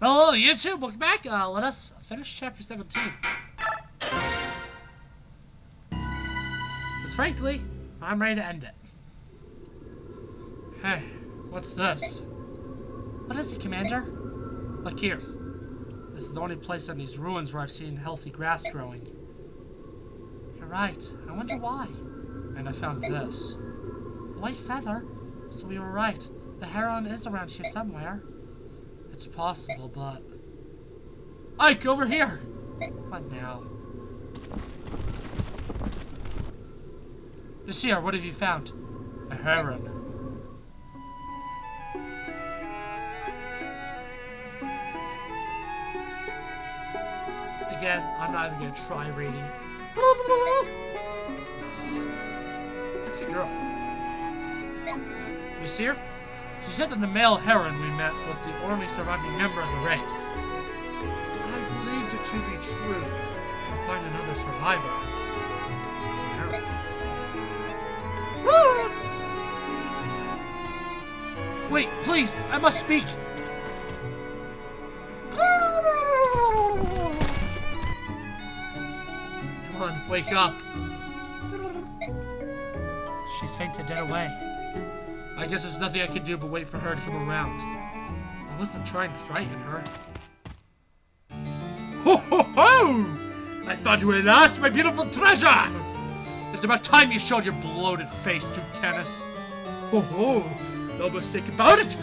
Hello, YouTube. Welcome back. Let us finish chapter 17. Because frankly, I'm ready to end it. Hey, what's this? What is it, Commander? Look here. This is the only place in these ruins where I've seen healthy grass growing. You're right. I wonder why. And I found this. A white feather? So we were right. The heron is around here somewhere. It's possible, but... Ike, over here! What now? Bashir, what have you found? A heron. Again, I'm not even gonna try reading. That's a girl. Bashir? She said that the male heron we met was the only surviving member of the race. I believed it to be true. To find another survivor. It's a miracle. Wait, please, I must speak. Come on, wake up. She's fainted dead away. I guess there's nothing I can do but wait for her to come around. I wasn't trying to frighten her. Ho ho ho! I thought you had lost my beautiful treasure! It's about time you showed your bloated face to tennis. Ho ho! No mistake about it!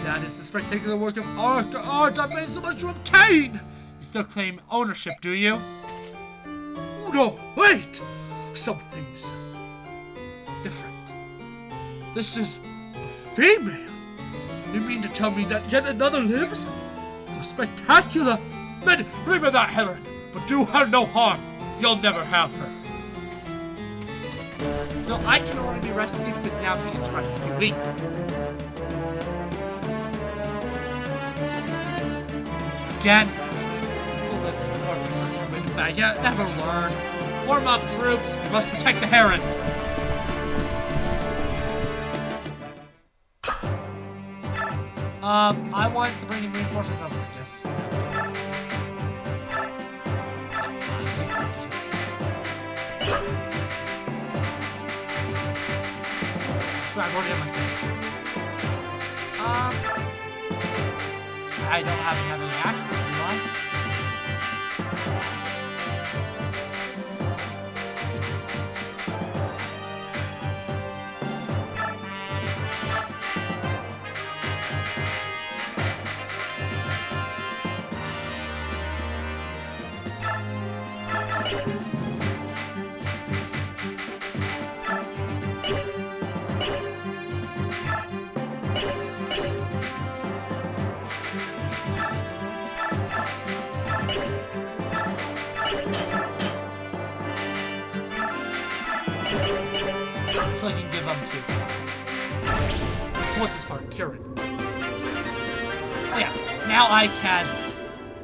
That is the spectacular work of art I've made so much to obtain! You still claim ownership, do you? Oh no, wait! Something's different. This is female? You mean to tell me that yet another lives? Oh, spectacular! Men, bring me that heron, but do her no harm. You'll never have her. So I can only be rescued because now he is rescuing. Again? Will this corpse windbag yet? Never learn. Form up, troops. We must protect the heron. I want to bring in reinforcements over, I guess. So I've already done my save. I don't have any access, do I? So I can give them to. What's this for? Kieran. So yeah, now Ike has.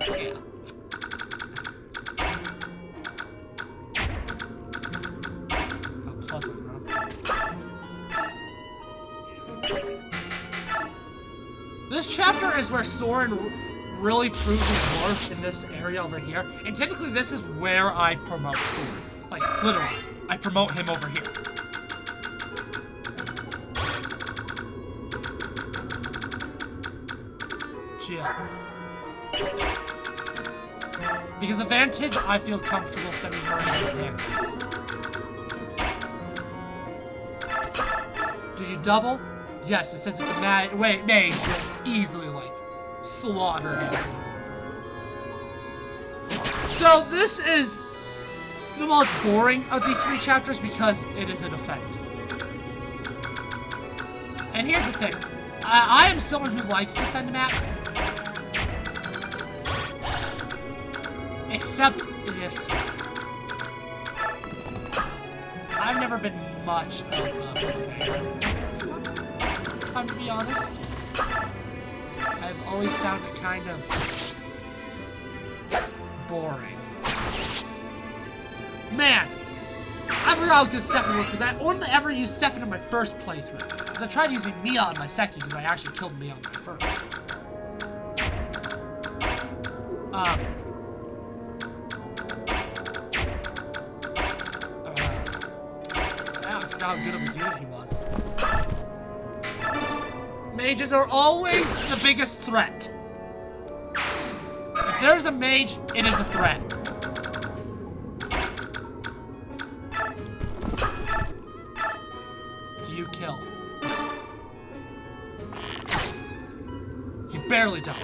Yeah. How pleasant, huh? This chapter is where Soren really proves his worth in this area over here, and typically this is where I promote Soren. Like, literally, I promote him over here. Yeah. Because the Vantage, I feel comfortable sending her into the handguns. Do you double? Yes, it says it's a mage. You'll easily, like, slaughter him. So this is the most boring of these three chapters because it is a defend. And here's the thing. I am someone who likes defend maps. Except this one. I've never been much of a fan of this one, if I'm to be honest. I've always found it kind of boring. Man, I forgot how good Stefan was because I only ever used Stefan in my first playthrough. Because I tried using Mia on my second because I actually killed Mia on my first. I forgot how good of a unit he was. Mages are always the biggest threat. If there's a mage, it is a threat. Do you kill? You barely don't.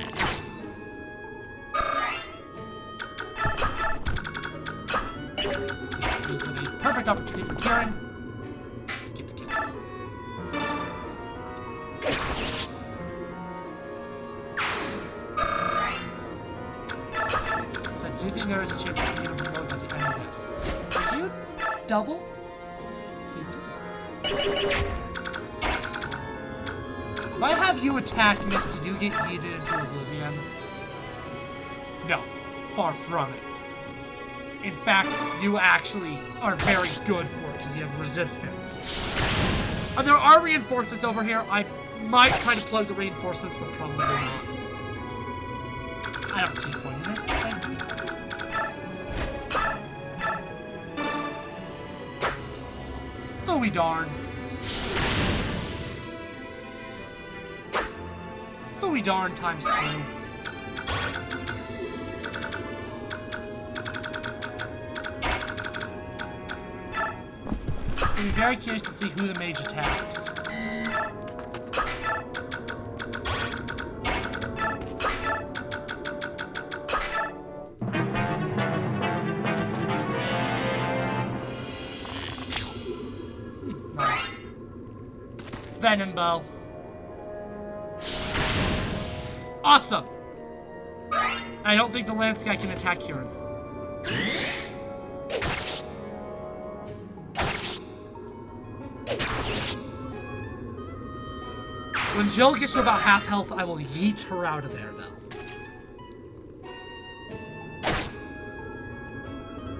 This is a perfect opportunity for Kieran to get the kill. So do you think there is a chance that you can reload by the end of this? Did you double? You do. If I have you attack Misty, do you get yeeted into oblivion? No, far from it. In fact, you actually are very good for it because you have resistance. There are reinforcements over here. I might try to plug the reinforcements, but probably not. I don't see a point in it. Phooey darn. Phooey darn times 2. I'll be very curious to see who the mage attacks. Nice. Venom bow. Awesome! I don't think the lance guy can attack Kieran. When Jill gets to about half health, I will yeet her out of there, though.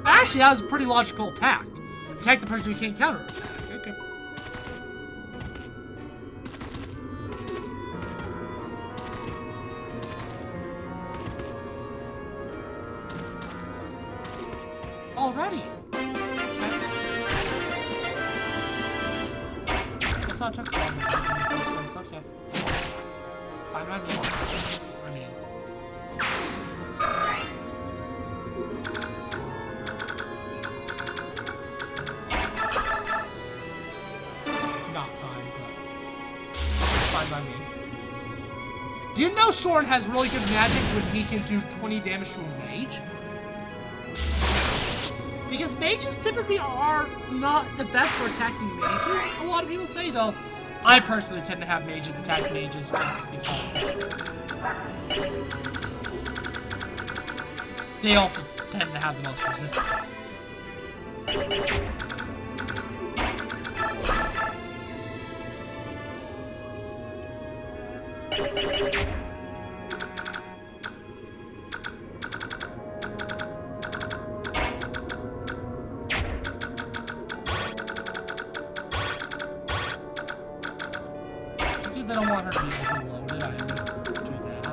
Actually, that was a pretty logical attack. Attack the person who can't counterattack. Okay. Already. Okay. I thought it took long to get these ones. Okay. Fine by me. I mean. Not fine, but fine by me. Do you know Soren has really good magic when he can do 20 damage to a mage? Because mages typically are not the best for attacking mages. A lot of people say, though. I personally tend to have mages attack mages just because they also tend to have the most resistance. I don't want her to be overloaded. I am going to do that.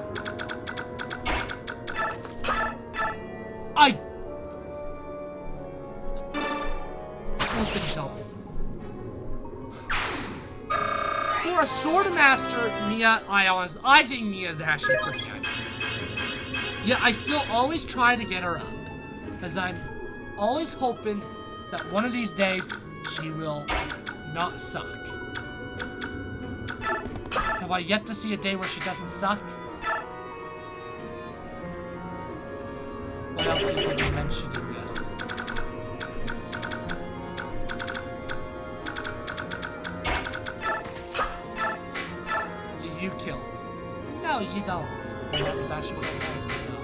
Flippin' double. For a sword master, Mia, I think Mia is actually pretty good. Yeah, I still always try to get her up. Because I'm always hoping that one of these days she will not suck. Have I yet to see a day where she doesn't suck? What else do you think I mentioned in this? Do you kill? No, you don't. And that is actually what I wanted to know.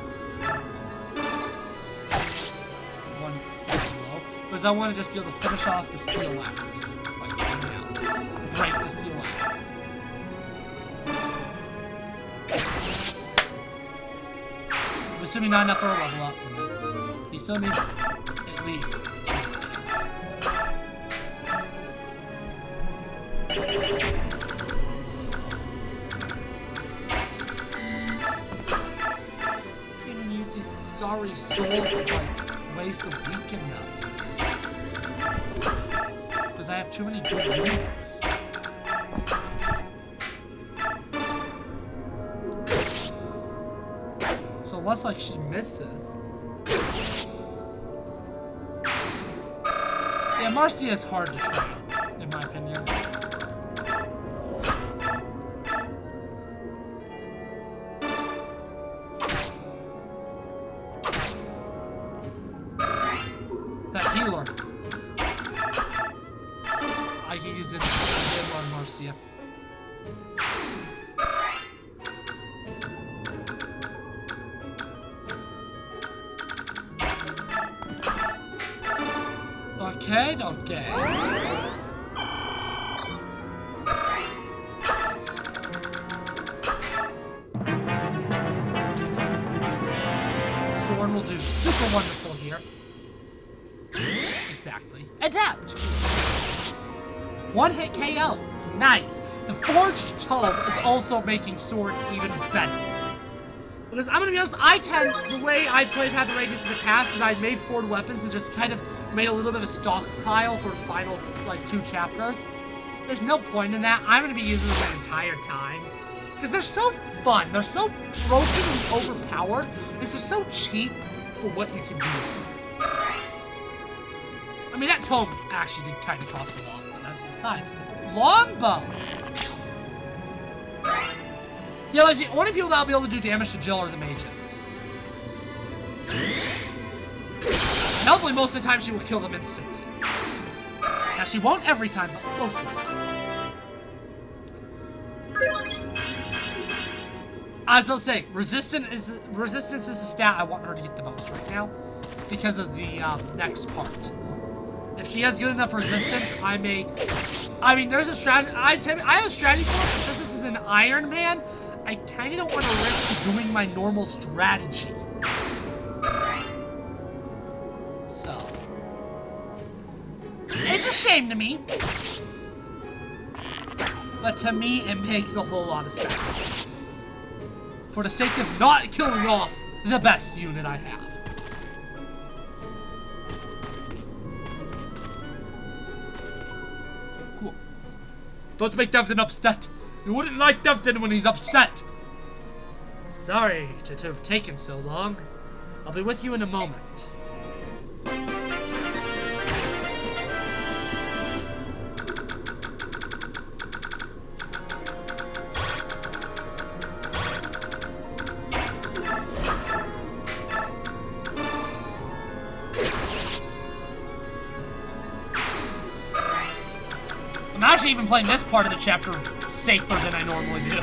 One low. Because I want to just be able to finish off the steel axe. Like right now. Break the steel axe. I'm assuming not enough for a level up. He still needs at least 2 kills. Can you use these sorry souls is like ways to weaken them. Because I have too many good units. So it looks like she misses. Yeah, Marcia is hard to train, in my opinion. That healer. I can use it on Marcia. Okay, okay. Soren will do super wonderful here. Exactly. Adapt! One hit KO. Nice. The Forged Tome is also making Soren even better. Because I'm gonna be honest, the way I played Path of Radiance in the past is I made forward weapons and just kind of made a little bit of a stockpile for the final, like, 2 chapters. There's no point in that. I'm gonna be using them the entire time. Because they're so fun. They're so broken and overpowered. And they're so cheap for what you can do with them. I mean, that tome actually did kind of cost a lot, but that's besides. Longbow! Yeah, like, the only people that'll be able to do damage to Jill are the mages. And hopefully most of the time she will kill them instantly. Now, she won't every time, but most of the time. I was going to say, resistance is the stat I want her to get the most right now. Because of the next part. If she has good enough resistance, I mean, there's a strategy. I have a strategy for it. Since this is an Iron Man, I kind of don't want to risk doing my normal strategy. So. It's a shame to me. But to me, it makes a whole lot of sense. For the sake of not killing off the best unit I have. Cool. Don't make Devdin upset. You wouldn't like Devdin when he's upset. Sorry to have taken so long. I'll be with you in a moment. I'm actually even playing this part of the chapter safer than I normally do.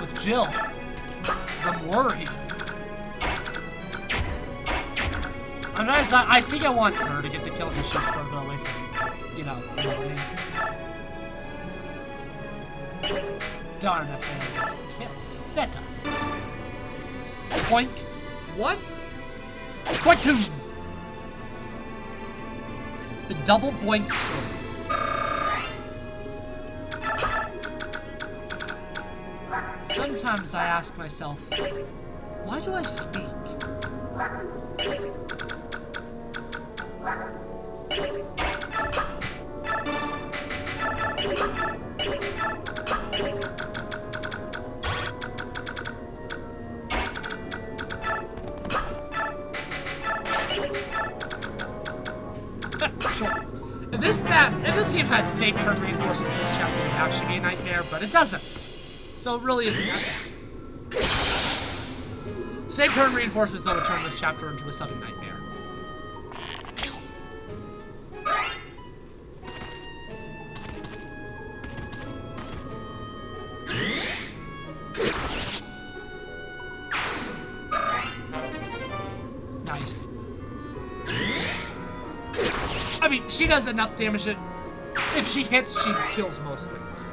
With Jill. Because I'm worried. I think I want her to get the kill because she's further away from me. You know. Darn, that barely doesn't kill. That does. Boink. 1. Boink 2. The double boink story. Sometimes I ask myself, why do I speak? Sure. If this game had save turn reinforcements, this chapter would actually be a nightmare, but it doesn't. So it really isn't that bad. Save turn reinforcements though would turn this chapter into a sudden nightmare. Nice. I mean, she does enough damage that if she hits, she kills most things.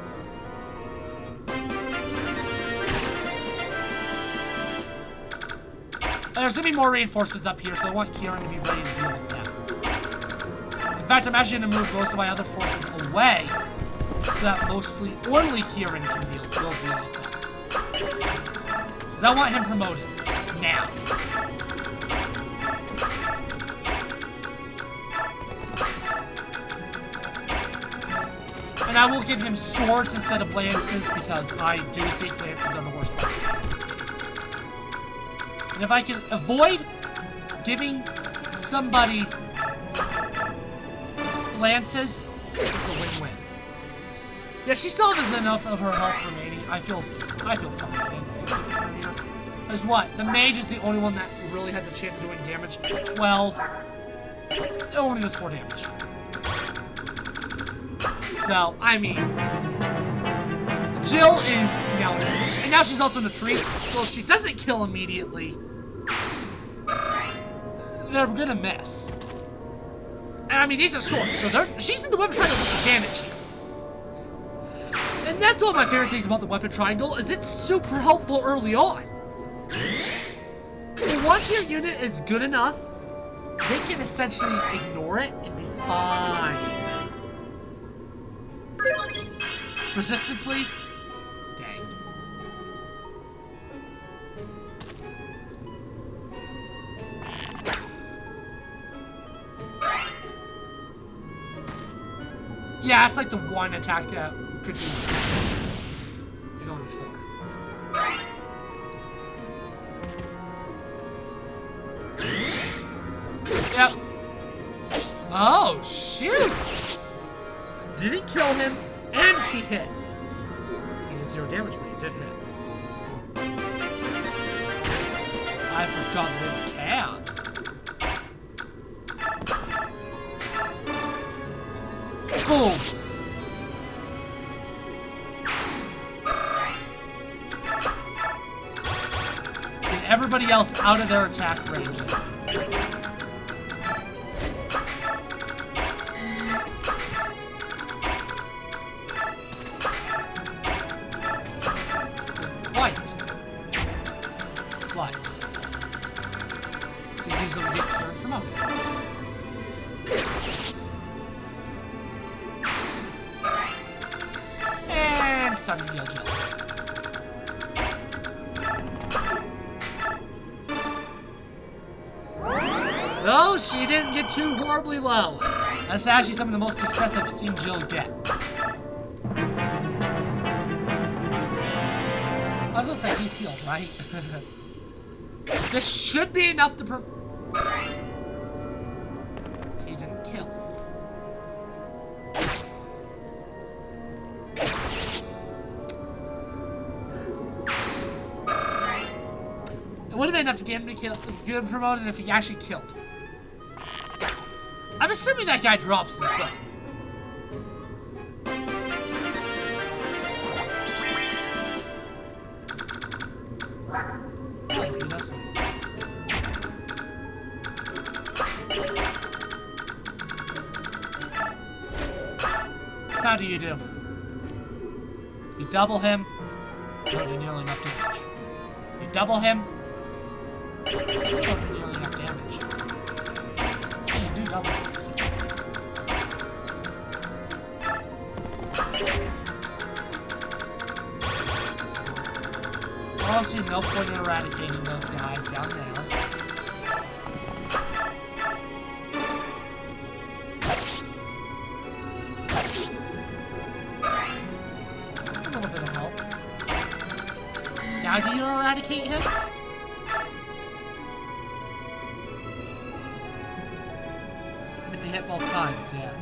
And there's gonna be more reinforcements up here, so I want Kieran to be ready to deal with them. In fact, I'm actually gonna move most of my other forces away, so that only Kieran will deal with them. Because I want him promoted. now. And I will give him swords instead of lances because I do think lances are the worst weapons. And if I can avoid giving somebody lances, it's a win-win. Yeah, she still has enough of her health remaining. I feel confident. Because what? The mage is the only one that really has a chance of doing damage. 12. It only does 4 damage. So, I mean, Jill is now, and now she's also in the tree. So if she doesn't kill immediately, they're gonna miss. And I mean, these are swords, so she's in the weapon triangle with the damage here. And that's one of my favorite things about the weapon triangle, is it's super helpful early on. But once your unit is good enough, they can essentially ignore it and be fine. Resistance, please. Dang. Yeah, it's like the one attack that could do. You're going to 4. Yep. Oh, shoot! Didn't kill him, and he hit. He did 0 damage, but he did hit. I forgot the calves. Boom! And everybody else out of their attack ranges. No, she didn't get too horribly low. That's actually some of the most success I've seen Jill get. I was gonna say he's healed, right? This should be enough to he didn't kill. It would have been enough to get him to get him promoted if he actually killed. I'm assuming that guy drops his bow. Oh, he doesn't. How do you do? You double him, you don't do nearly enough damage. You double him, you still don't do nearly enough damage. And you do double him still. Also, no point in eradicating those guys down there. Now do you eradicate him? If you hit both times, yeah.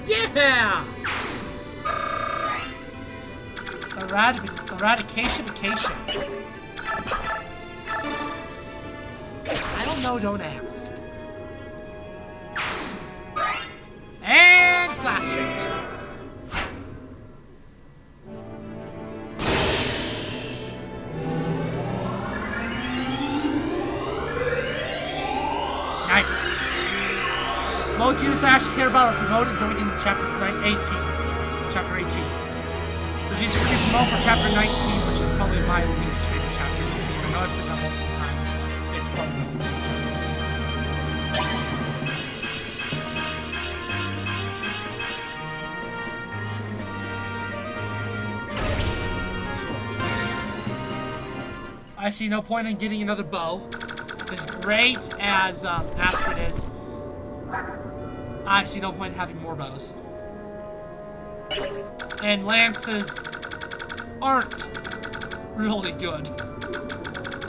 Yeah! Eradication. I don't know, don't ask. And class change. Nice. Most units I actually care about are promoted going into chapter 18. Chapter 18. There's usually going to be promoted for chapter 19, which is probably my least favorite chapter in this game. I know I've said that multiple times, but it's probably my least favorite chapter in this game. I see no point in getting another bow. As great as Astrid is, I see no point in having more bows. And lances aren't really good.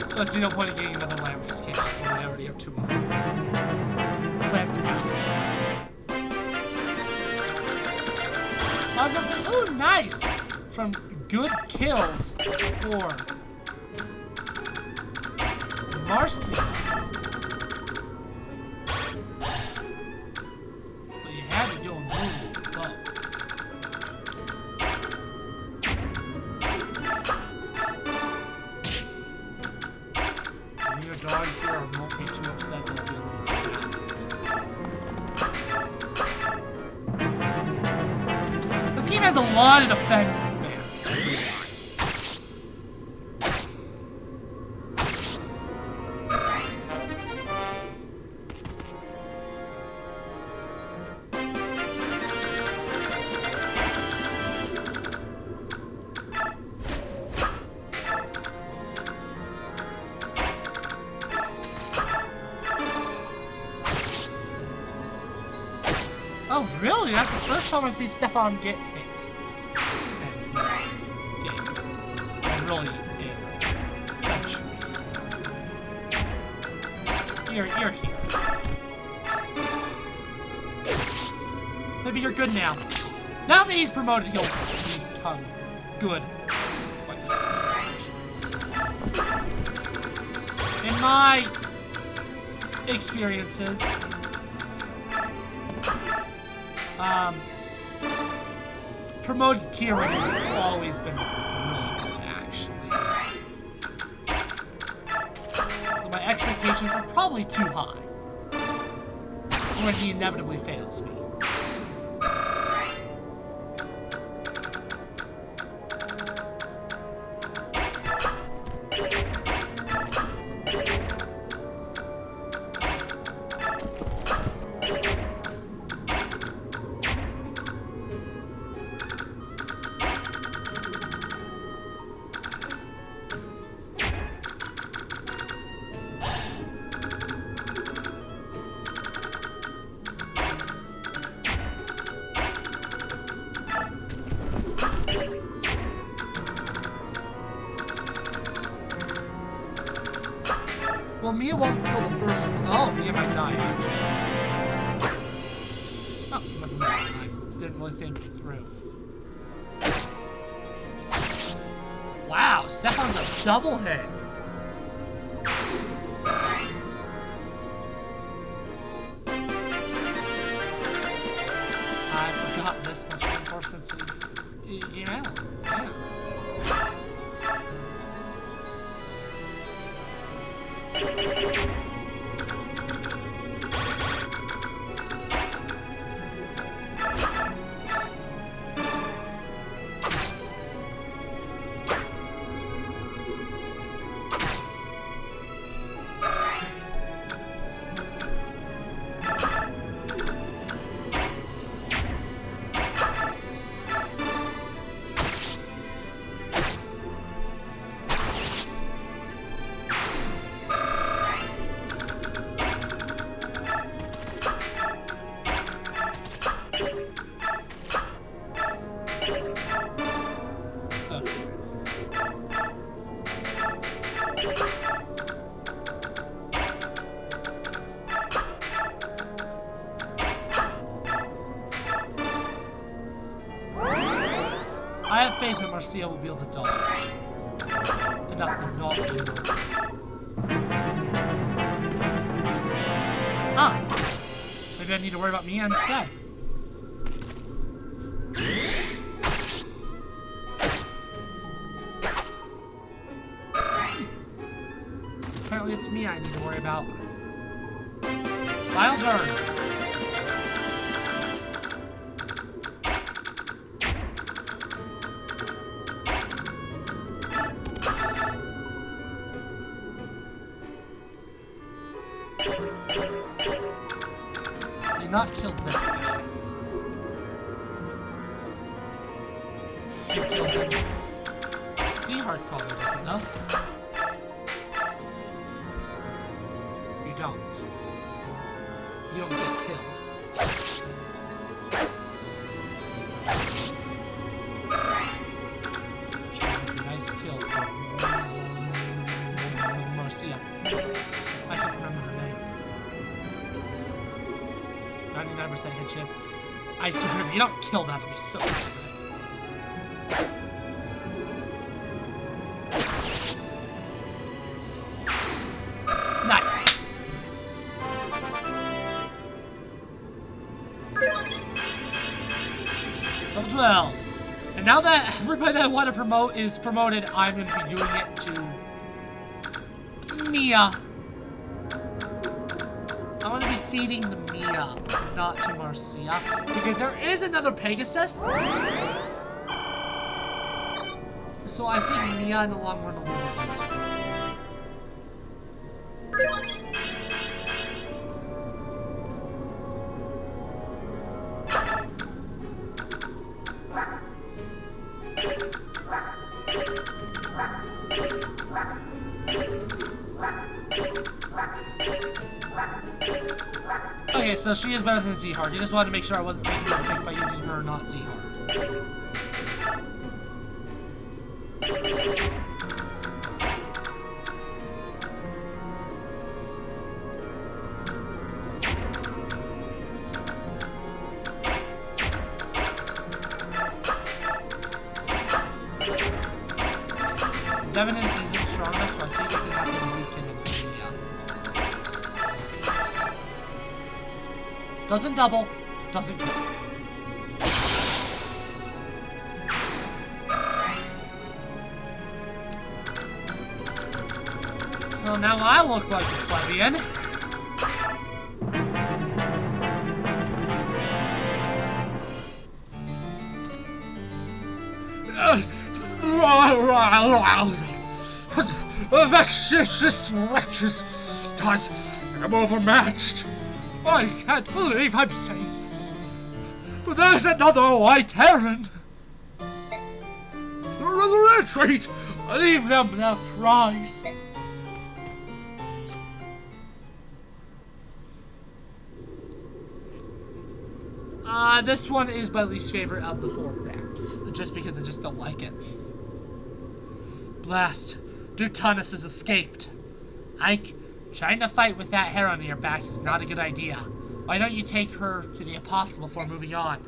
So I see no point in getting another lance cannon when I already have 2 of them. Lance pounds. I was gonna say, ooh, nice! From good kills for Marcy. But you had to go and move with the bow. When your dog's here, I won't be too upset that I'll be a little sad. This game has a lot of defenders, man. I realized. Oh, really? That's the first time I see Stefan get hit. In this game. And really, in centuries. You're here. Maybe you're good now. Now that he's promoted, he'll become good quite fast. In my experiences, promoted Kieran has always been really good, actually. So my expectations are probably too high when he inevitably fails me. Well, Mia won't kill the first. Oh, Mia might die, actually. Oh, never mind. I didn't really think it through. Wow, Stefan's a double hit. I forgot this much reinforcements came out. Yeah. I have faith that Marcia will be able to dodge. Enough to not be murdered. Ah! Maybe I need to worry about Mia instead. Apparently it's Mia I need to worry about. Final turn. Not killed this guy. You killed him. Seahart probably doesn't know. don't. You don't get killed. Jeez, a nice kill from Marcia. I can't remember her name. 99% hit chance. I swear, if you don't kill that, it'd be so stupid. Nice. Level 12. And now that everybody that I want to promote is promoted, I'm going to be doing it to Mia. I want to be feeding the Mia, not to Marcia, because there is another Pegasus. So I think Mia in the long run will be more easier. Okay, so she is better than Z-Hard. You just wanted to make sure I wasn't making a mistake by using her, not Z-Hard. Devenant isn't strong enough, so I think it can have him weaken him from Mia. Doesn't double, doesn't kill. Well, now I look like a plebeian. Vexatious wretches! I'm overmatched. I can't believe I'm saying this. But there's another white heron. Retreat! Leave them their prize. This one is my least favorite of the 4 maps, just because I just don't like it. Blast. Dutanus has escaped. Ike, trying to fight with that hair on your back is not a good idea. Why don't you take her to the Apostle before moving on?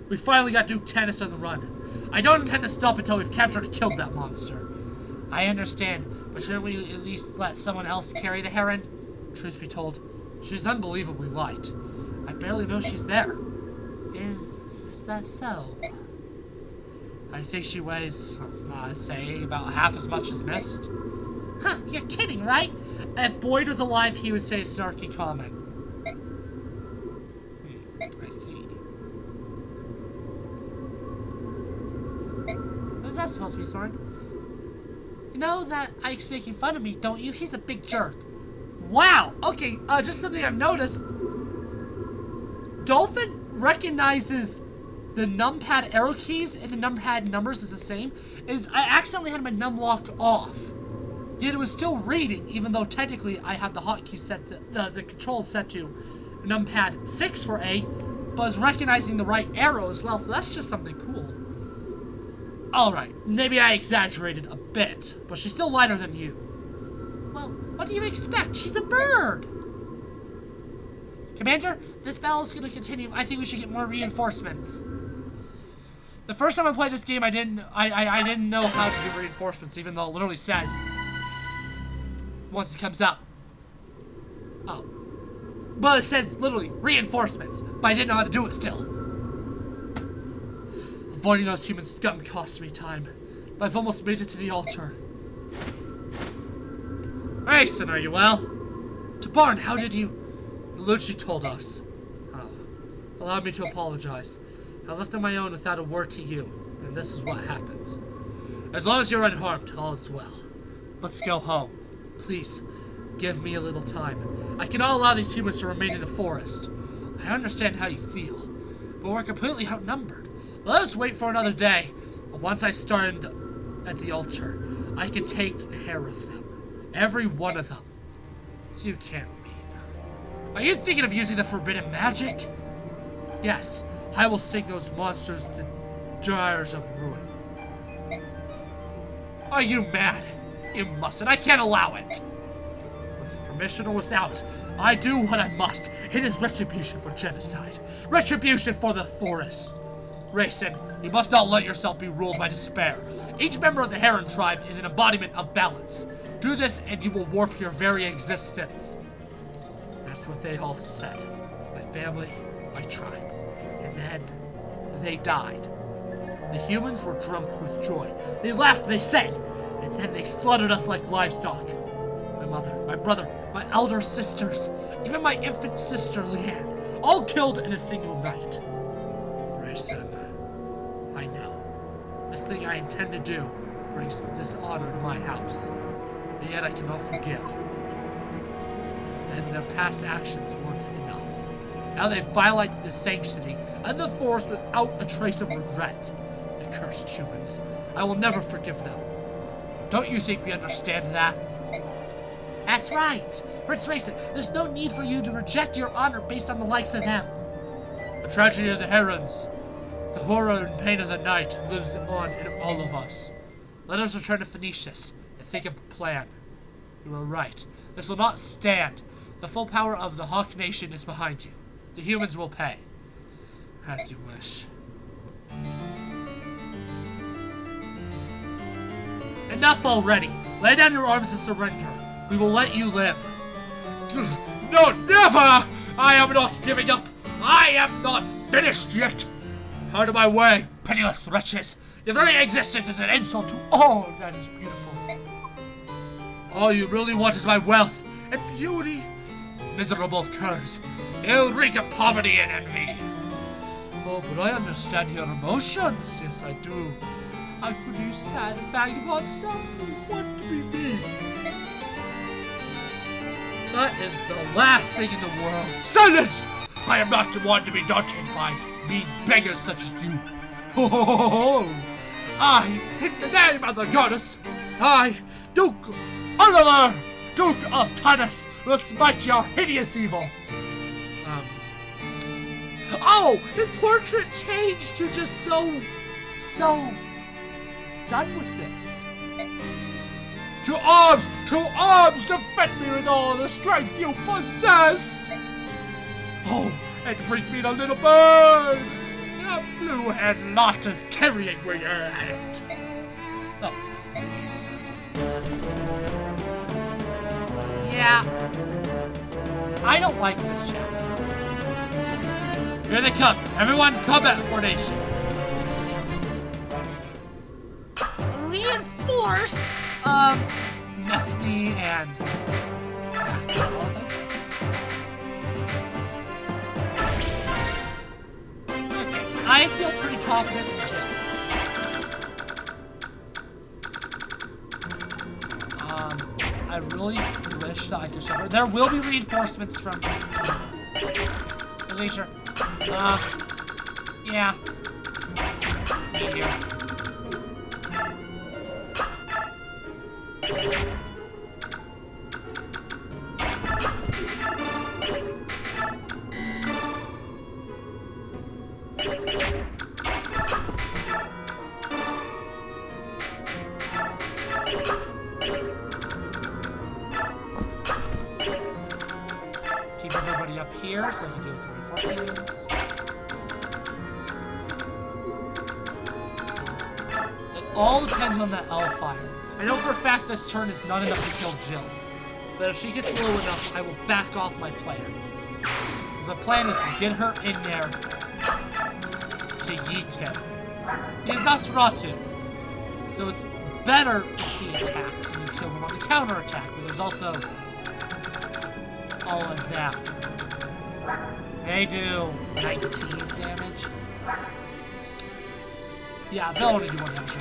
We finally got Duke Tannis on the run. I don't intend to stop until we've captured and killed that monster. I understand, but shouldn't we at least let someone else carry the heron? Truth be told, she's unbelievably light. I barely know she's there. Is that so? I think she weighs, I'd say, about half as much as Mist. Huh, you're kidding, right? If Boyd was alive, he would say a snarky comment. I see. What is that supposed to be, Soren? You know that Ike's making fun of me, don't you? He's a big jerk. Wow! Okay, just something I've noticed. Dolphin recognizes the numpad arrow keys and the numpad numbers is the same. I accidentally had my numlock off. Yet it was still reading, even though technically I have the hotkey set to, the controls set to numpad 6 for A, but it's recognizing the right arrow as well, so that's just something cool. Alright, maybe I exaggerated a bit, but she's still lighter than you. Well, what do you expect? She's a bird! Commander, this battle is going to continue. I think we should get more reinforcements. The first time I played this game, I didn't know how to do reinforcements, even though it literally says once it comes up. Oh. But it says literally reinforcements, but I didn't know how to do it still. Avoiding those human scum cost me time, but I've almost made it to the altar. Mason, are you well? To Barn, how did you... Lucci told us. Oh. Allow me to apologize. I left on my own without a word to you, and this is what happened. As long as you're unharmed, all is well. Let's go home. Please, give me a little time. I cannot allow these humans to remain in the forest. I understand how you feel, but we're completely outnumbered. Let us wait for another day. Once I stand at the altar, I can take care of them. Every one of them. You can't mean. Are you thinking of using the forbidden magic? Yes, I will sink those monsters to gyres of ruin. Are you mad? You mustn't. I can't allow it. With permission or without, I do what I must. It is retribution for genocide. Retribution for the forest. Rayson, you must not let yourself be ruled by despair. Each member of the Heron tribe is an embodiment of balance. Do this and you will warp your very existence. That's what they all said. My family, my tribe. And then they died. The humans were drunk with joy. They laughed, they sang, and then they slaughtered us like livestock. My mother, my brother, my elder sisters, even my infant sister Leanne, all killed in a single night. Grayson, I know. This thing I intend to do brings dishonor to my house, and yet I cannot forgive. And their past actions weren't enough. Now they violate the sanctity and the forest without a trace of regret. The cursed humans. I will never forgive them. Don't you think we understand that? That's right. Prince Rayson, there's no need for you to reject your honor based on the likes of them. The tragedy of the herons, the horror and pain of the night lives on in all of us. Let us return to Phoenicius and think of a plan. You are right. This will not stand. The full power of the Hawk Nation is behind you. The humans will pay. As you wish. Enough already. Lay down your arms and surrender. We will let you live. No, never! I am not giving up. I am not finished yet. Out of my way, pitiless wretches. Your very existence is an insult to all that is beautiful. All you really want is my wealth and beauty. Miserable curs. You reek of poverty and envy. Oh, but I understand your emotions. Yes, I do. I could be sad and vagabond stuff. What to be me? That is the last thing in the world. Silence! I am not the one to be daunted by mean beggars such as you. Ho ho ho ho! I, in the name of the goddess, I, Duke Oliver, Duke of Tunis, will smite your hideous evil. Oh, his portrait changed to just so done with this. To arms! To arms! Defend me with all the strength you possess! Oh, and bring me the little bird! The blue-haired lot is carrying where you're at. Oh, please. Yeah. I don't like this chapter. Here they come. Everyone, combat formation. Reinforce? Nefni and... Okay, I feel pretty confident in Jill. I really wish that I could show her. There will be reinforcements from... Is he sure? Yeah. Me here. Keep everybody up here so they can deal with reinforcements. It all depends on that L-fire. I know for a fact this turn is not enough to kill Jill, but if she gets low enough, I will back off my plan. Because my plan is to get her in there to yeet him. He is Nosferatu, so it's better if he attacks and you kill him on the counter-attack, but there's also all of that. They do 19 damage. Yeah, they'll only do 1 damage.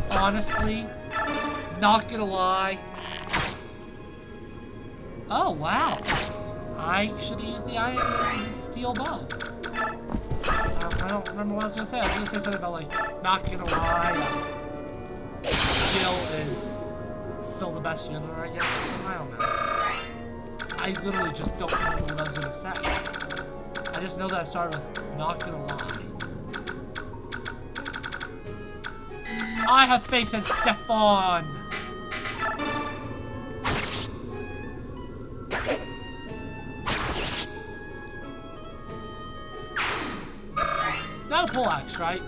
Honestly, not gonna lie. Oh, wow. I should have used the steel bow. I don't remember what I was gonna say. I was gonna say something about, like, not gonna lie. Jill is still the best unit, I guess, or something. I don't know. I literally just don't know what I was gonna say. I just know that I started with not gonna lie. I have faith in Stefan. Not a poleaxe, right?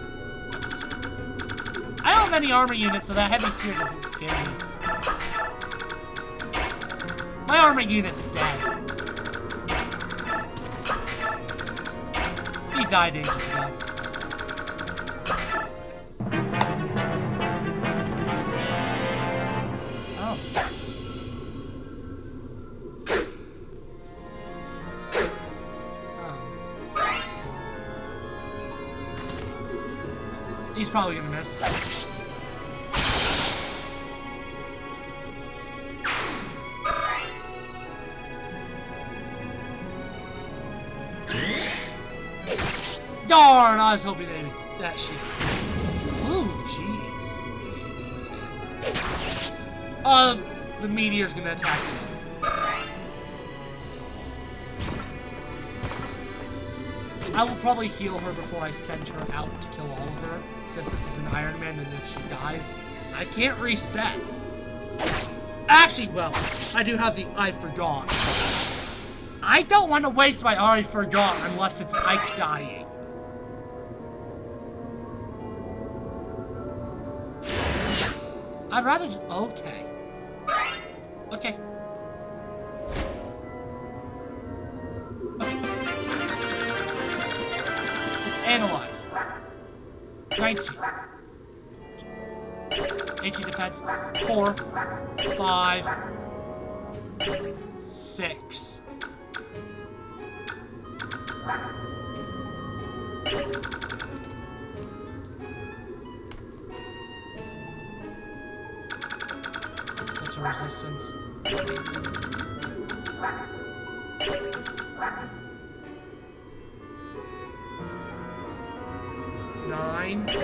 I don't have any armor units, so that heavy spear doesn't scare me. My armor unit's dead. He died ages ago. Oh. He's probably gonna miss. Darn! I was hoping they would that shit. Ooh, jeez. The meteor's gonna attack Jill. I will probably heal her before I send her out to kill Oliver, since this is an Iron Man, and if she dies, I can't reset. Actually, well, I do have the I forgot. I don't want to waste my I forgot unless it's Ike dying. I'd rather just... Okay. Okay. Okay. Let's analyze. 19. 18 defense. 4. 5. 6. What's her resistance? 9. 8.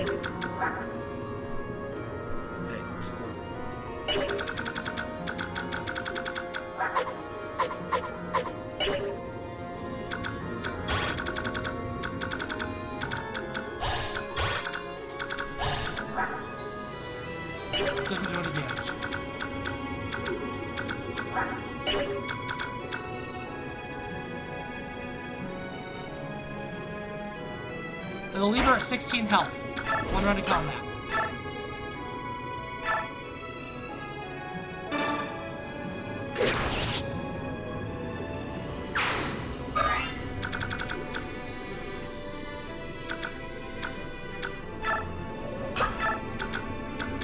Doesn't do any damage. It'll leave her at 16 health. 1 round of combat.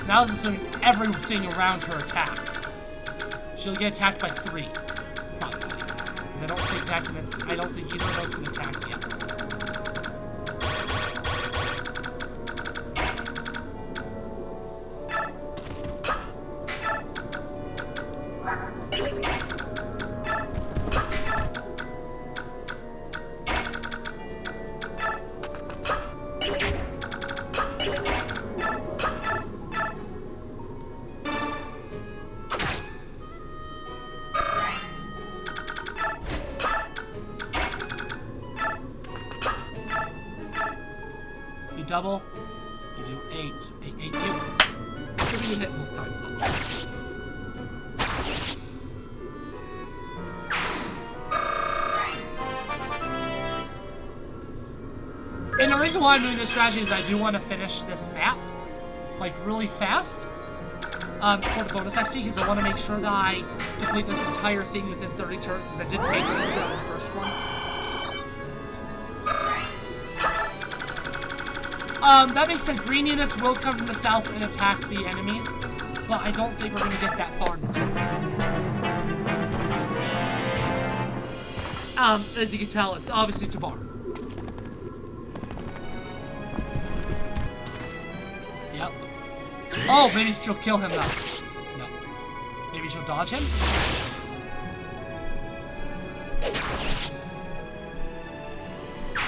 Now it's assuming everything around her attacked. She'll get attacked by 3, probably. Because I don't think either of those can attack yet. Double, you do 8. 8. So you hit both times then. And the reason why I'm doing this strategy is I do want to finish this map, like, really fast, for the bonus XP, because I want to make sure that I complete this entire thing within 30 turns, because I did take a little bit on the first one. That being said, green units will come from the south and attack the enemies, but I don't think we're going to get that far in the turn. As you can tell, it's obviously Tabar. Yep. Oh, maybe she'll kill him though. No. Maybe she'll dodge him?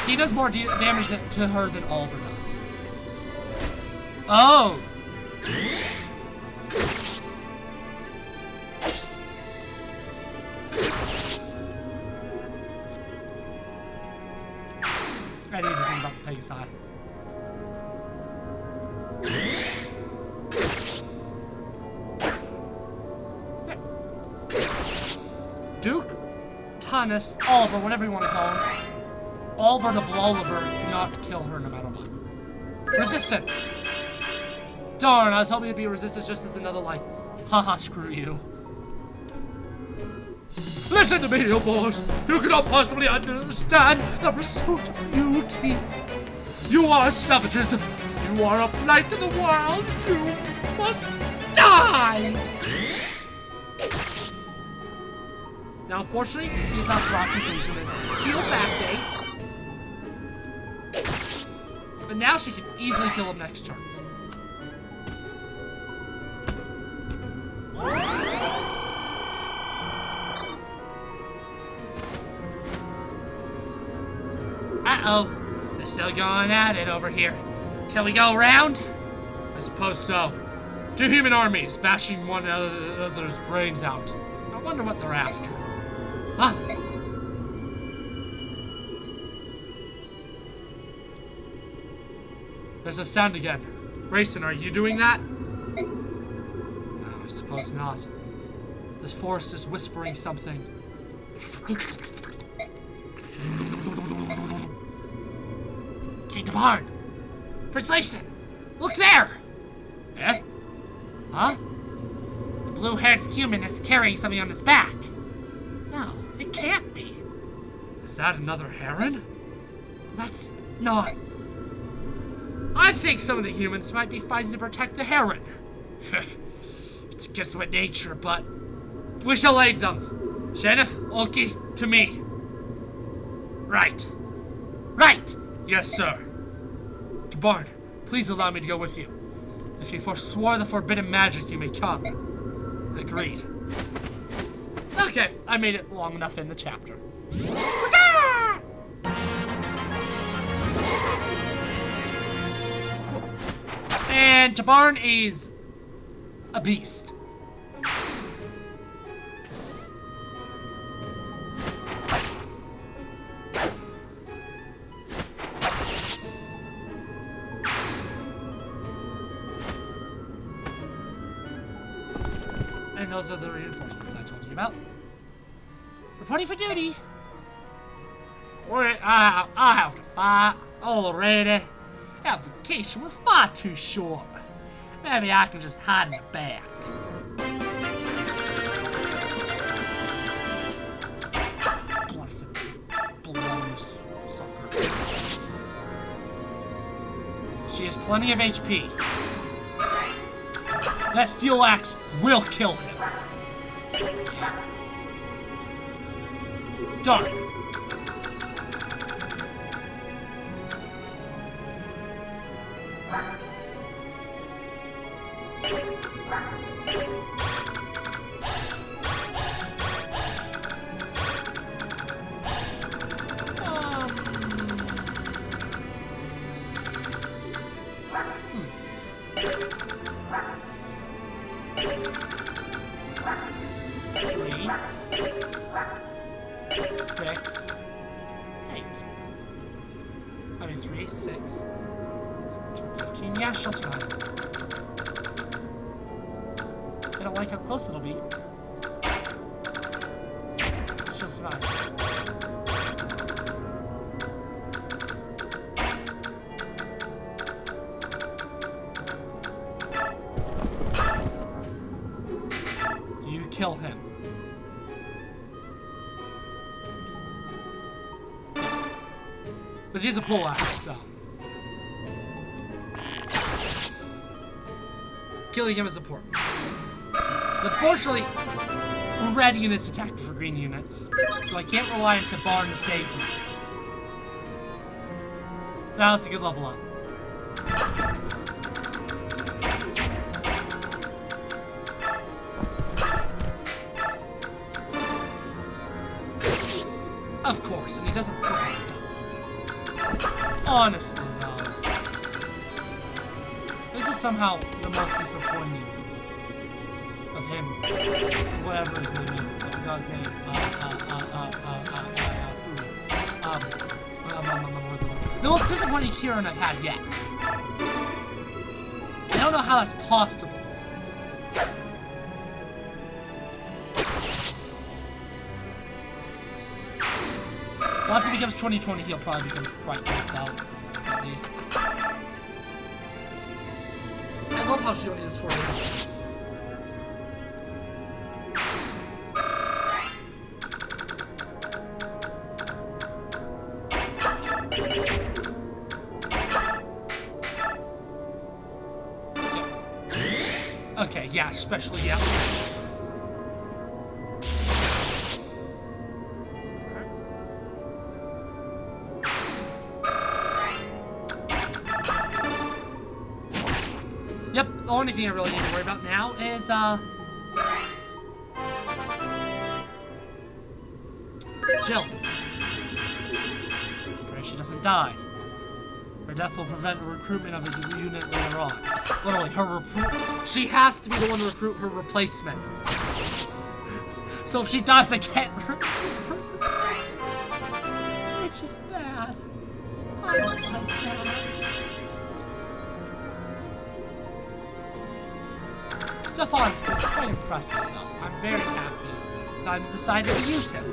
He does more damage to her than Oliver does. Oh! I didn't even think about the Pegasi. Duke, Thomas, Oliver, whatever you want to call him. Oliver the Oliver cannot kill her no matter what. Resistance! Darn, I was hoping it'd be resistance just as another like, haha, screw you. Listen to me, you boys. You cannot possibly understand the pursuit of beauty. You are savages. You are a blight to the world. You must die. Now, unfortunately, he's not Roxy, so he's gonna heal backgate. But now she can easily kill him next turn. Uh-oh. They're still going at it over here. Shall we go around? I suppose so. Two human armies bashing one another's brains out. I wonder what they're after. Huh? There's a sound again. Rayson, are you doing that? No, I suppose not. This forest is whispering something. Keep the barn! Prince Rayson! Look there! Eh? Huh? The blue-haired human is carrying something on his back. No, it can't be. Is that another heron? That's not... I think some of the humans might be fighting to protect the heron. It's against my nature, but we shall aid them. Sheriff, Oki, to me. Right. Right! Yes, sir. To Barn, please allow me to go with you. If you forswore the forbidden magic, you may come. Agreed. Okay, I made it long enough in the chapter. And Tabarn is a beast. And those are the reinforcements I told you about. Reporting for duty. I have to fight already. Application was far too short. Maybe I can just hide in the back. Blessed blown sucker. She has plenty of HP. That steel axe will kill him. Done. Yeah, she'll survive. I don't like how close it'll be. She'll survive. Do you kill him? Yes. Because he's a pull axe, so. Killing him is important. So unfortunately, red units attack for green units, so I can't rely on Tabarn to save me. That was a good level up. Of course, and he doesn't freaking die. Honestly, though. This is somehow the most disappointing of him. Whatever his name is. I forgot his name. The most disappointing Kieran I've had yet. I don't know how that's possible. Once he becomes 2020, he'll probably become quite belt, at least. I love how she only does 4 damage. Okay, yeah, especially, yeah. Yep, the only thing I really need to worry about now is, Jill. Pray she doesn't die. Her death will prevent a recruitment of a unit later on. Literally, she has to be the one to recruit her replacement. So if she dies, I can't replace her. Which is bad. I don't like that. Stefan's been quite impressive, though. I'm very happy that I decided to use him.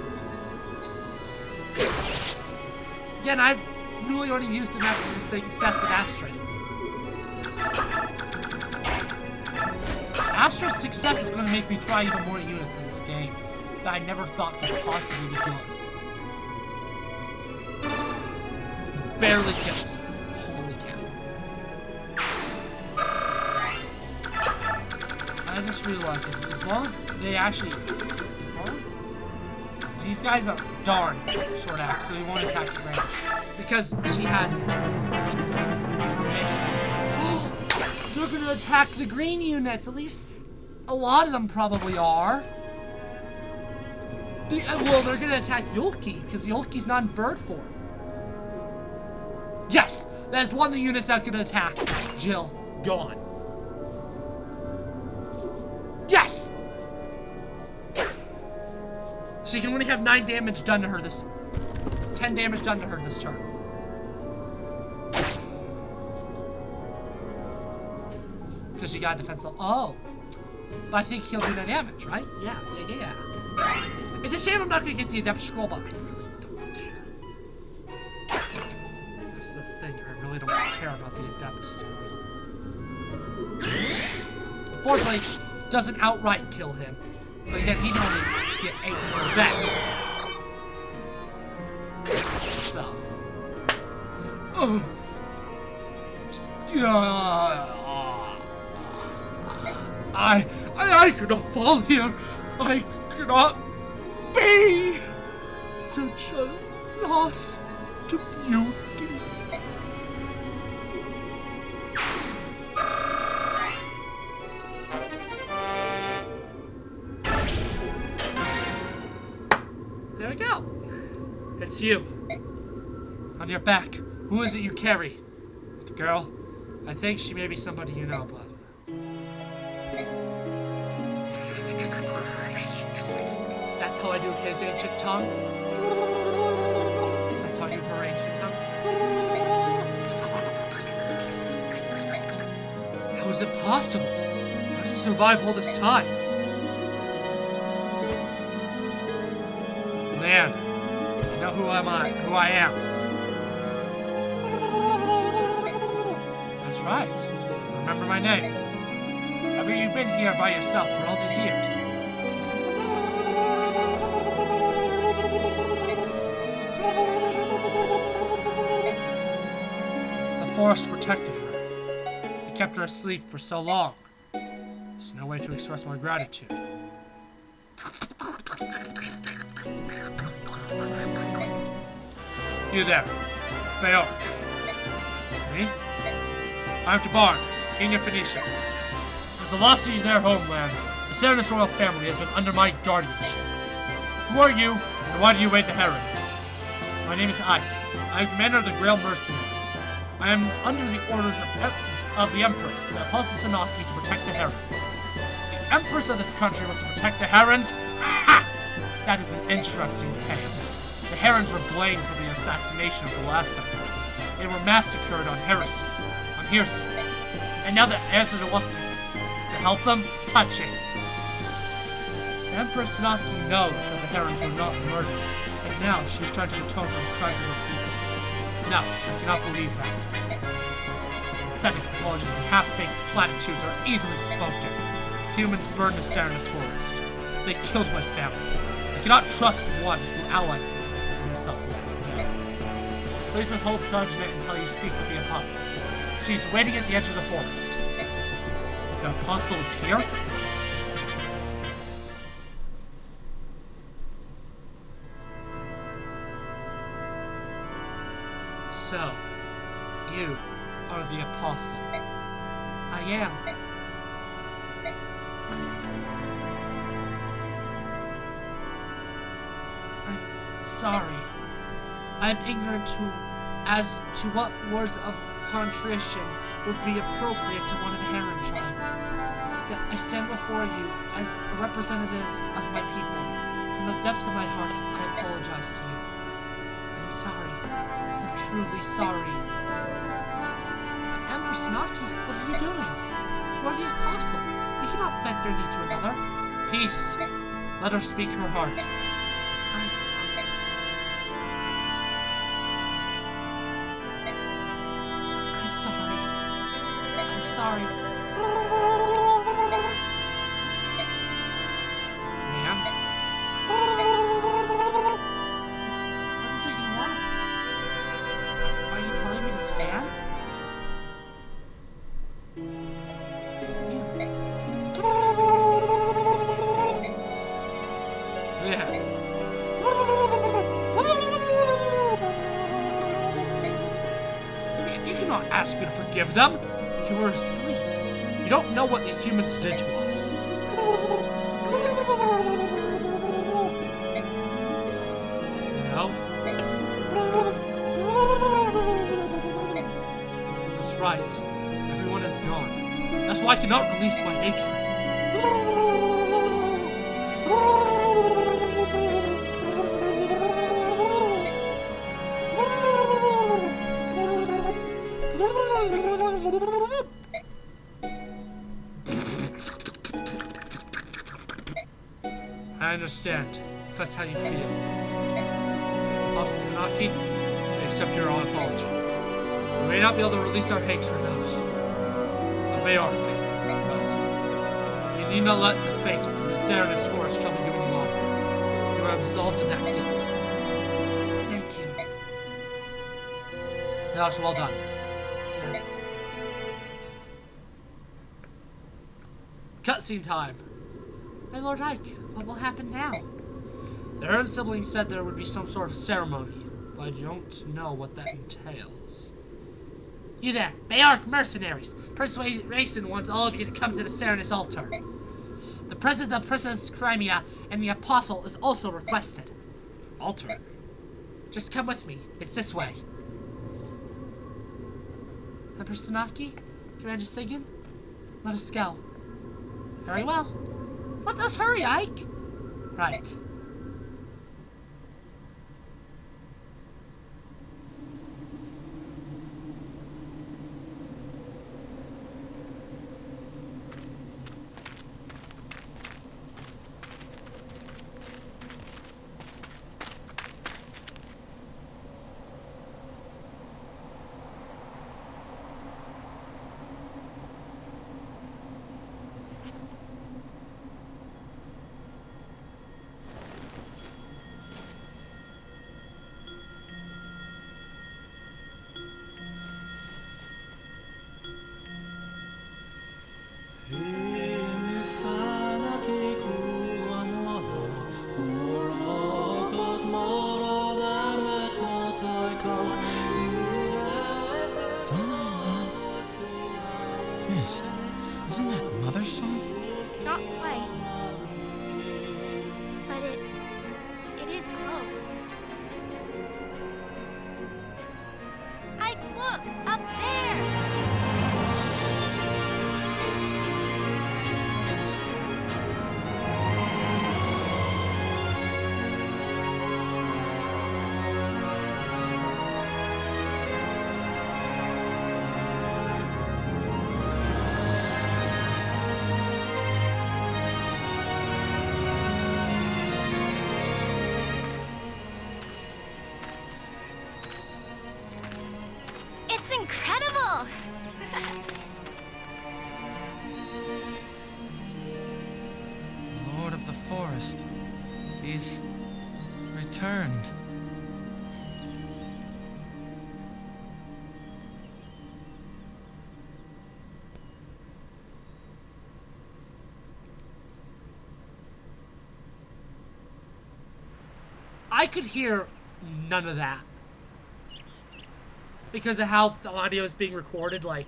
Again, I've really only used him after this excessive Astrid. Astrid's success is going to make me try even more units in this game that I never thought could possibly be good. Barely kills. Holy cow. I just realized that as long as they actually... As long as... These guys are darn short axe, so they won't attack the range. Because she has... They're gonna attack the green units. At least a lot of them probably are. Well, they're gonna attack Yulki, because Yulki's not in bird form. Yes! That is one of the units that's gonna attack Jill. Gone. Yes! She can only have 9 damage done to her this... 10 damage done to her this turn. Because she got defensive. Oh. But I think he'll do that damage, right? Yeah. It's a shame I'm not going to get the Adept Scroll, but I really don't care. That's the thing. I really don't care about the Adept Scroll. Unfortunately, doesn't outright kill him. But again, he can only get 8 more back. So. Oh. Yeah. I cannot fall here. I cannot be such a loss to beauty. There we go. It's you. On your back. Who is it you carry? The girl? I think she may be somebody you know, but... That's how I do his ancient tongue. That's how I do her ancient tongue. How is it possible? How did you survive all this time? Man, I know who I am. That's right. Remember my name. Have you been here by yourself for all these years? The forest protected her. It kept her asleep for so long. There's no way to express my gratitude. You there, Bayor. Me? I'm Tabarn, King of Phoenicius. Since the loss of their homeland, the Serenus royal family has been under my guardianship. Who are you, and why do you raid the Herons? My name is Ike. I am commander of the Grail Mercenaries. I am under the orders of the Empress, the Apostle Sanaki, to protect the Herons. The Empress of this country was to protect the Herons? Ha! That is an interesting tale. The Herons were blamed for the assassination of the last Empress, They were massacred on heresy. And now the answer wants to help them? Touching. Empress Sanaki knows that the Herons were not murderers, and now she is trying to atone for the crimes of her people. No, I cannot believe that. Pathetic apologies and half-baked platitudes are easily spoken. Humans burned the Serenus forest. They killed my family. I cannot trust one who allies himself with them. Please withhold judgment until you speak with the Apostle. She's waiting at the edge of the forest. The Apostle is here? So, you are the Apostle. I am. I'm sorry. I am ignorant as to what words of contrition would be appropriate to one of the Heron tribe. Yet I stand before you as a representative of my people. From the depths of my heart, I apologize to you. I am sorry. So truly sorry. Empress Naki, what are you doing? You are the Apostle. You cannot bend your knee to another. Peace. Let her speak her heart. I'm sorry. I'm sorry. Ma'am? What is it you want? Are you telling me to stand? Yeah. You cannot ask me to forgive them. You were asleep. You don't know what these humans did to us. No? That's right. Everyone is gone. That's why I cannot release my hatred. I understand, if that's how you feel. Apostle Sanaki, I accept your own apology. We may not be able to release our hatred of Bayark, but you need not let the fate of the Serenus forest trouble you any longer. You are absolved of that guilt. Thank you. Now it's well done. Yes. Cutscene time. My Lord Ike, what will happen now? The Heron siblings said there would be some sort of ceremony, but I don't know what that entails. You there, Bayark mercenaries! Persuade Racing wants all of you to come to the Serenus altar. The presence of Princess Crimea and the Apostle is also requested. Altar? Just come with me. It's this way. Empress Sanaki? Commander Sigyn? Let us go. Very well. Let us hurry, Ike! Right. Mist, isn't that Mother's song? Not quite. But it is close. Ike, look! Up there! He's returned. I could hear none of that. Because of how the audio is being recorded, like,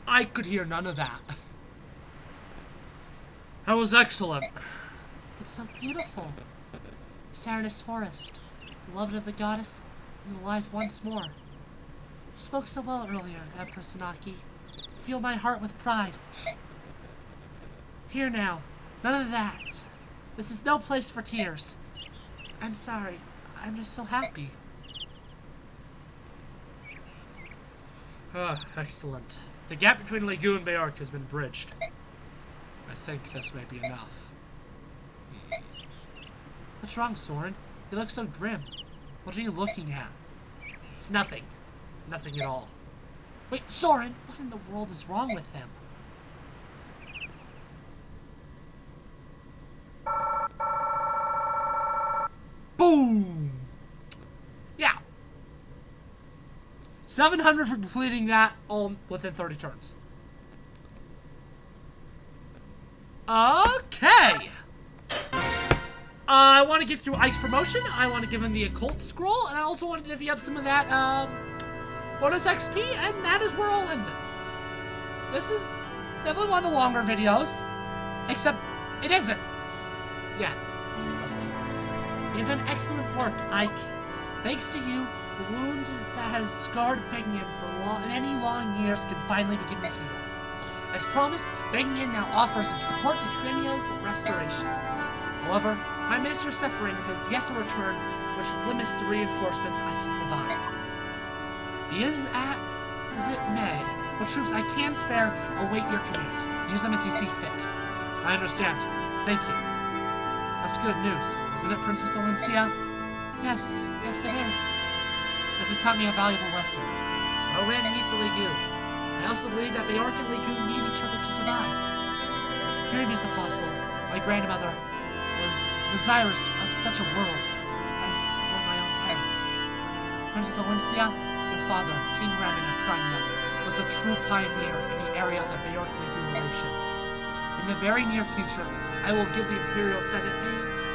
I could hear none of that. That was excellent. It's so beautiful. The Serenus Forest, beloved of the goddess, is alive once more. You spoke so well earlier, Empress Sanaki. Fill my heart with pride. Here now, none of that. This is no place for tears. I'm sorry. I'm just so happy. Ah, excellent. The gap between Lagoon and Bayark has been bridged. I think this may be enough. What's wrong, Soren? You look so grim. What are you looking at? It's nothing. Nothing at all. Wait, Soren! What in the world is wrong with him? Boom! Yeah. 700 for completing that all within 30 turns. Okay. I want to get through Ike's promotion. I want to give him the occult scroll, and I also want to divvy up some of that bonus XP, and that is where I'll end it. This is definitely one of the longer videos, except it isn't. Yeah. You've done excellent work, Ike. Thanks to you, the wound that has scarred Bignan for many long years can finally begin to heal. As promised, Bignan now offers its support to Krinia's restoration. However, my Master Suffering has yet to return, which limits the reinforcements I can provide. Be it as it may, what troops I can spare await your command. Use them as you see fit. I understand. Thank you. That's good news, isn't it, Princess Valencia? Yes, it is. This has taught me a valuable lesson. No man needs a Lagoon. I also believe that Bayark and Lagoon need each other to survive. Previous apostle, my grandmother, was desirous of such a world, as were my own parents. Princess Valencia, your father, King Ramin of Crimea, was a true pioneer in the area of Bayark-Lagoon relations. In the very near future, I will give the Imperial Senate a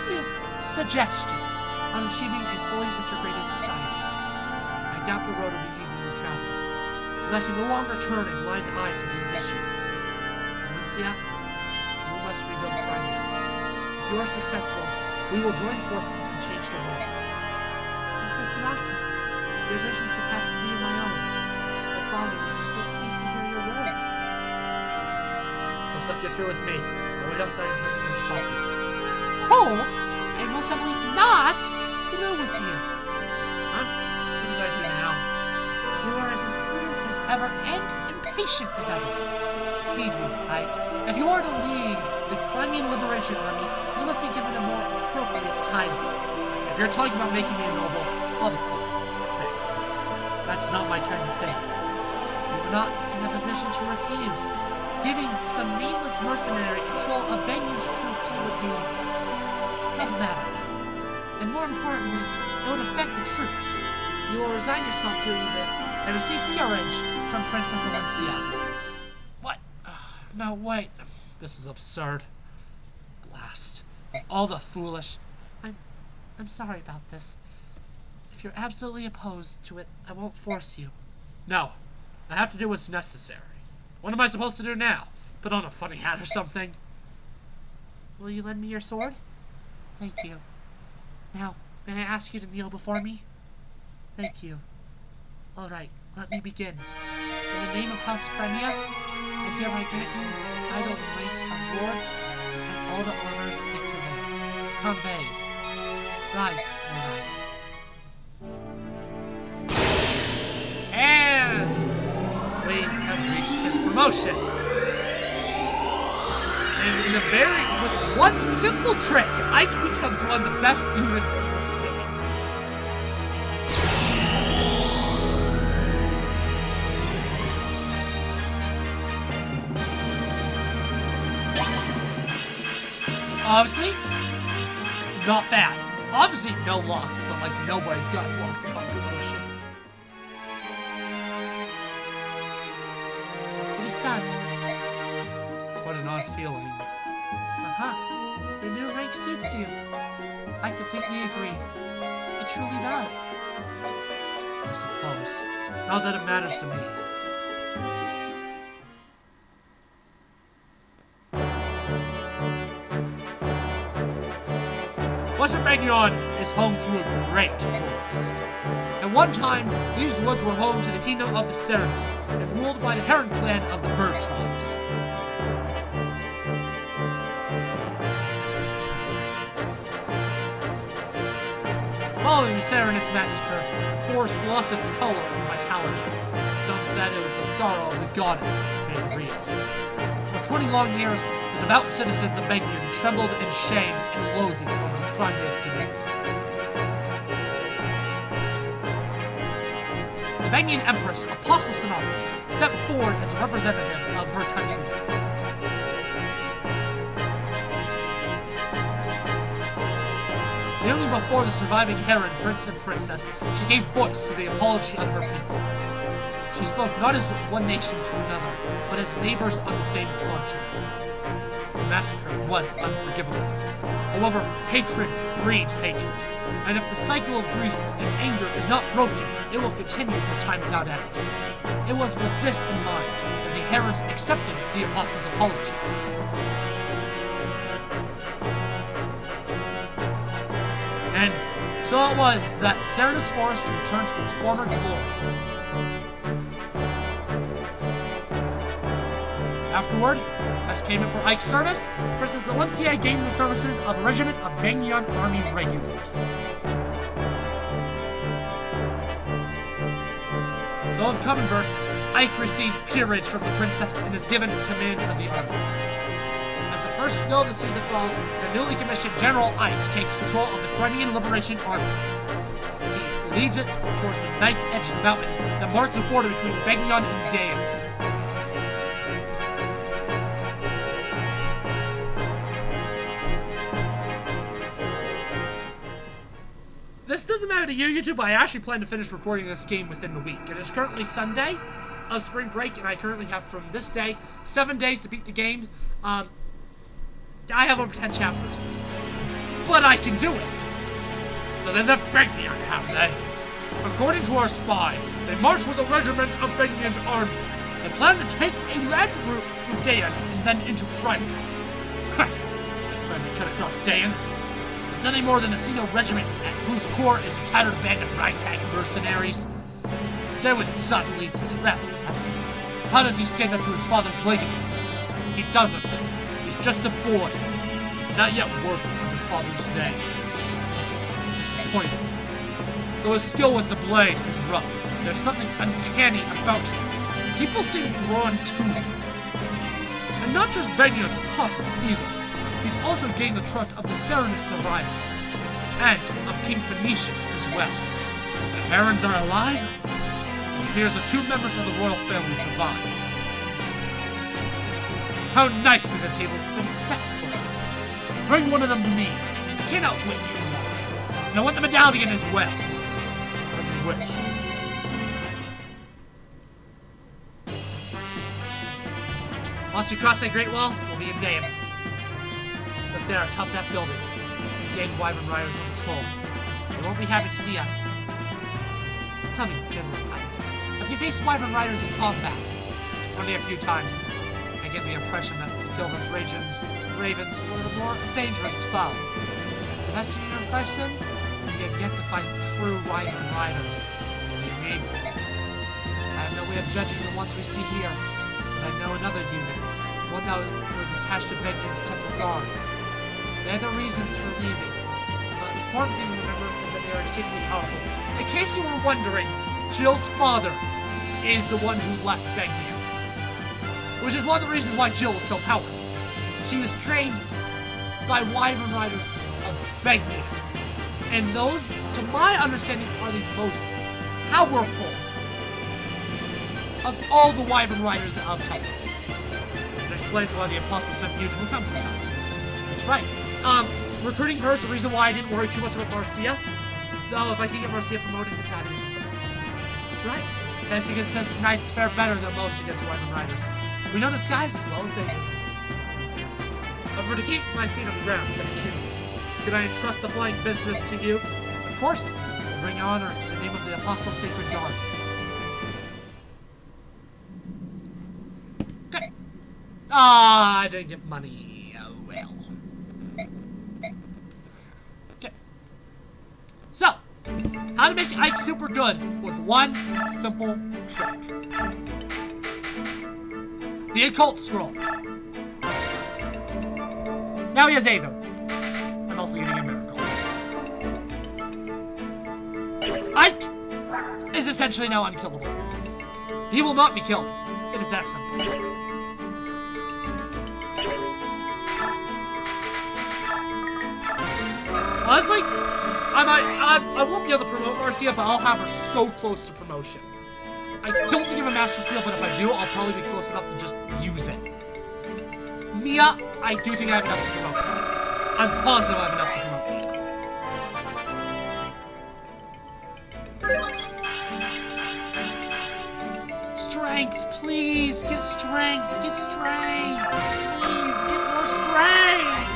few suggestions on achieving a fully integrated society. I doubt the road will be easily traveled, but I can no longer turn a blind eye to these issues. Valencia, you must rebuild Crimea. If you are successful, we will join forces and change the world. Empress Sanaki, your vision surpasses even my own. My father will be so pleased to hear your words. Let's let you through with me. But wait outside until you finish talking. Hold! I'm most definitely not through with you. Huh? What did I do now? You are as imprudent as ever and impatient as ever. Heed me, Ike. If you are to lead the Crimean Liberation Army, you must be given a more appropriate title. If you're talking about making me a noble, I'll declare. Thanks. That's not my kind of thing. You are not in a position to refuse. Giving some nameless mercenary control of Bengen's troops would be problematic. And more importantly, it would affect the troops. You will resign yourself to this and receive peerage from Princess Valencia. What? No, wait. This is absurd. Blast. Of all the foolish... I'm sorry about this. If you're absolutely opposed to it, I won't force you. No. I have to do what's necessary. What am I supposed to do now? Put on a funny hat or something? Will you lend me your sword? Thank you. Now, may I ask you to kneel before me? Thank you. All right, let me begin. In the name of House Crimea, I hereby grant you the title and rank of Lord and all the honors it conveys. Rise, Lord Ike. And we have reached his promotion. And with one simple trick, Ike becomes one of the best units in this game. Obviously, not bad. Obviously, no luck, but like nobody's got luck upon promotion. It is done. What an odd feeling. The new rank suits you. I completely agree. It truly does. I suppose. Not that it matters to me. Western Banyan is home to a great forest. At one time, these woods were home to the kingdom of the Serenus and ruled by the Heron clan of the bird tribes. Following the Serenus massacre, the forest lost its color and vitality. Some said it was the sorrow of the goddess made real. For 20 long years, the devout citizens of Banyan trembled in shame and loathing over the crime they had committed. The Banyan Empress, Apostle Sanaki, stepped forward as a representative of her countrymen. Nearly before the surviving Heron prince and princess, she gave voice to the apology of her people. She spoke not as one nation to another, but as neighbors on the same continent. The massacre was unforgivable. However, hatred breeds hatred, and if the cycle of grief and anger is not broken, it will continue for time without end. It was with this in mind that the Herons accepted the apostle's apology. And so it was that Serenus Forest returned to its former glory. Afterward, as payment for Ike's service, Princess Valencia gained the services of a regiment of Banyan Army regulars. Though of common birth, Ike receives peerage from the princess and is given command of the army. As the first snow of the season falls, the newly commissioned General Ike takes control of the Crimean Liberation Army. He leads it towards the knife-edged mountains that mark the border between Banyan and Dayan. This doesn't matter to you, YouTube, but I actually plan to finish recording this game within the week. It is currently Sunday of spring break, and I currently have from this day 7 days to beat the game. I have over 10 chapters, but I can do it. So they left Banyan, have they? According to our spy, they marched with a regiment of Banyan's army and plan to take a land route through Dayan and then into Crimea. They plan to cut across Dayan. Nothing more than a single regiment at whose core is a tattered band of ragtag mercenaries. Darwin's son leads this rebel, yes. How does he stand up to his father's legacy? He doesn't. He's just a boy, not yet worthy of his father's name. Disappointing. Though his skill with the blade is rough, there's something uncanny about him. People seem drawn to him. And not just Banyan's apostle either. He's also gained the trust of the Serenus survivors, and of King Phoenicius as well. The Herons are alive, and here's the 2 members of the royal family survived. How nicely the table's been set for us. Bring one of them to me. I cannot wait too long. And I want the medallion as well. As you wish. Once we cross that Great Wall, we'll be in Dayan. Look there, atop that building. Dayan Wyvern Riders on patrol. They won't be happy to see us. Tell me, General Ike, have you faced Wyvern Riders in combat? Only a few times. I get the impression that Gildas Ravens were the more dangerous foe. If that's your impression, then you have yet to fight true Wyvern Riders. What do you mean? I have no way of judging the ones we see here, but I know another unit, one that was attached to Banyan's Temple Guard. They had their reasons for leaving, but the important thing to remember is that they are exceedingly powerful. In case you were wondering, Jill's father is the one who left Banyan, which is one of the reasons why Jill is so powerful. She was trained by Wyvern Riders of Banyan, and those, to my understanding, are the most powerful of all the Wyvern Riders of Tempest. Which explains why the Apostle sent you to accompany us. That's right. recruiting her is the reason why I didn't worry too much about Marcia. Though, if I can get Marcia promoted, that is... That's right. Thanks against us knights fare better than most against Wyvern Riders. We know disguise as well as they do. However, to keep my feet on the ground, thank you. Can I entrust the flying business to you? Of course. I'll bring honor to the name of the Apostle Sacred Gods. Okay. Ah, I didn't get money. Oh, well. Okay. So, how to make Ike super good with one simple trick. The Occult Scroll. Now he has Aether. I'm also giving him Miracle. Ike is essentially now unkillable. He will not be killed. It is that simple. Honestly, I won't be able to promote Marcia, but I'll have her so close to promotion. I don't think I have a Master Seal, but if I do, I'll probably be close enough to just use it. Mia, I do think I have enough to promote. I'm positive I have enough to promote. Strength, please, get strength, please, get more strength.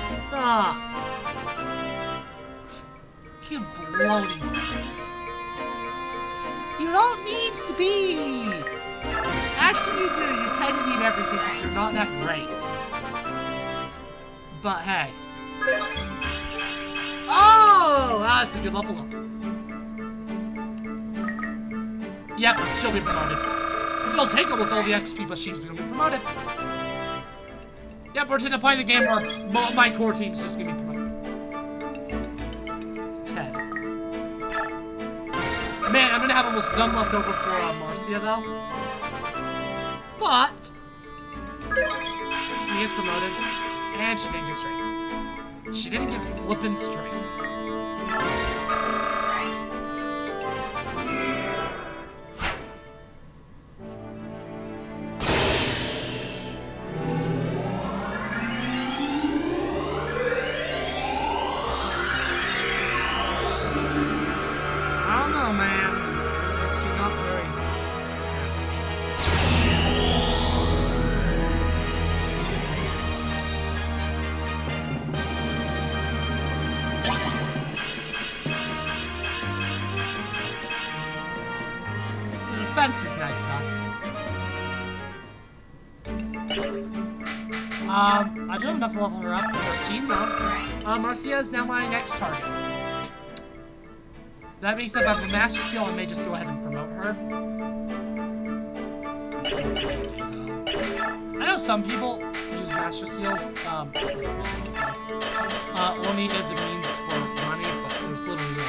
You bloating. You don't need speed. Actually, you do. You kind of need everything because you're not that great. But hey. Oh, that's a good level up. Yep, she'll be promoted. It'll take almost all the XP, but she's gonna be promoted. Yep, we're to the point of the game where my core team's just gonna be promoted. Ted. Man, I'm gonna have almost none left over for Marcia, though. But Mia's promoted, and she didn't get strength. She didn't get flippin' strength. I don't know, man. Makes me not very... The defense is nice, huh? I do have enough to level her up to 13, though. Marcia is now my next target. That means that if I have a Master Seal, I may just go ahead and promote her. I know some people use Master Seals, only as a means for money, but there's literally no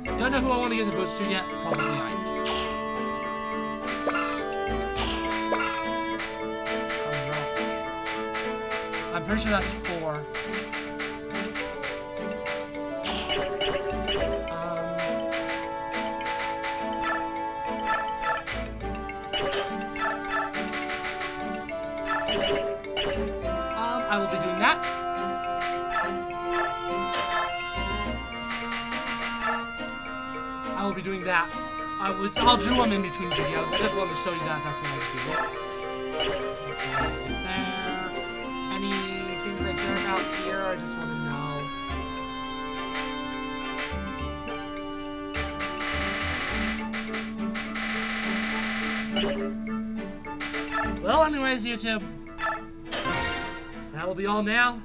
need. Don't know who I want to give the boost to yet. Probably Ike. I'm pretty sure that's 4. I will be doing that. I will be doing that. I'll do them in between videos. I just wanted to show you that that's what I was doing. Let's see what I did there. Any things I care about here? I just want to know. Well, anyways, YouTube. That will be all now.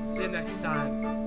See you next time.